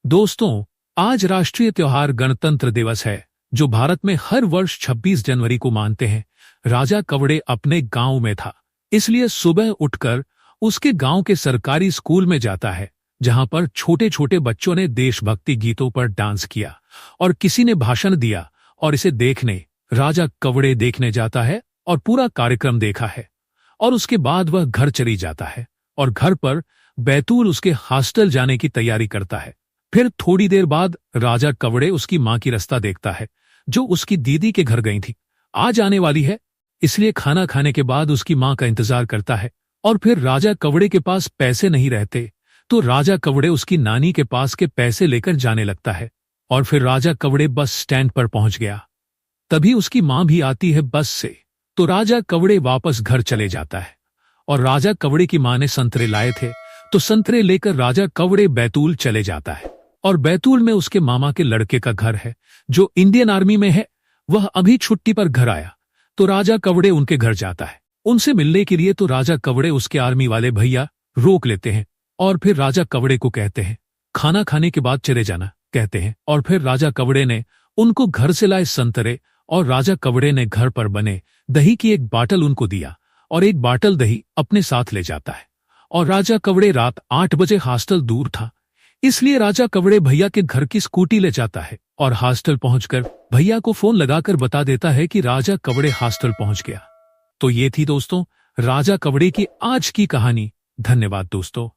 दोस्तों, आज राष्ट्रीय त्योहार गणतंत्र दिवस है, जो भारत में हर वर्ष 26 जनवरी को मानते हैं। राजा कवड़े अपने गांव में था, इसलिए सुबह उठकर उसके गांव के सरकारी स्कूल में जाता है, जहां पर छोटे छोटे बच्चों ने देशभक्ति गीतों पर डांस किया और किसी ने भाषण दिया। और इसे देखने राजा कवड़े देखने जाता है और पूरा कार्यक्रम देखा है। और उसके बाद वह घर चली जाता है और घर पर बैतूल उसके हॉस्टल जाने की तैयारी करता है। फिर थोड़ी देर बाद राजा कवड़े उसकी मां की रास्ता देखता है, जो उसकी दीदी के घर गई थी। आज आने वाली है, इसलिए खाना खाने के बाद उसकी मां का इंतजार करता है। और फिर राजा कवड़े के पास पैसे नहीं रहते, तो राजा कवड़े उसकी नानी के पास के पैसे लेकर जाने लगता है। और फिर राजा कवड़े बस स्टैंड पर पहुंच गया। तभी उसकी मां भी आती है बस से, तो राजा कवड़े वापस घर चले जाता है। और राजा कवड़े की मां ने संतरे लाए थे, तो संतरे लेकर राजा कवड़े बैतूल चले जाता है। और बैतूल में उसके मामा के लड़के का घर है, जो इंडियन आर्मी में है। वह अभी छुट्टी पर घर आया, तो राजा कवड़े उनके घर जाता है उनसे मिलने के लिए। तो राजा कवड़े उसके आर्मी वाले भैया रोक लेते हैं और फिर राजा कवड़े को कहते हैं, खाना खाने के बाद चले जाना कहते हैं। और फिर राजा कवड़े ने उनको घर से लाए संतरे और राजा कवड़े ने घर पर बने दही की एक बाटल उनको दिया और एक बाटल दही अपने साथ ले जाता है। और राजा कवड़े रात 8 बजे हॉस्टल दूर था, इसलिए राजा कवड़े भैया के घर की स्कूटी ले जाता है और हॉस्टल पहुंचकर भैया को फोन लगाकर बता देता है कि राजा कवड़े हॉस्टल पहुंच गया। तो ये थी दोस्तों राजा कवड़े की आज की कहानी। धन्यवाद दोस्तों।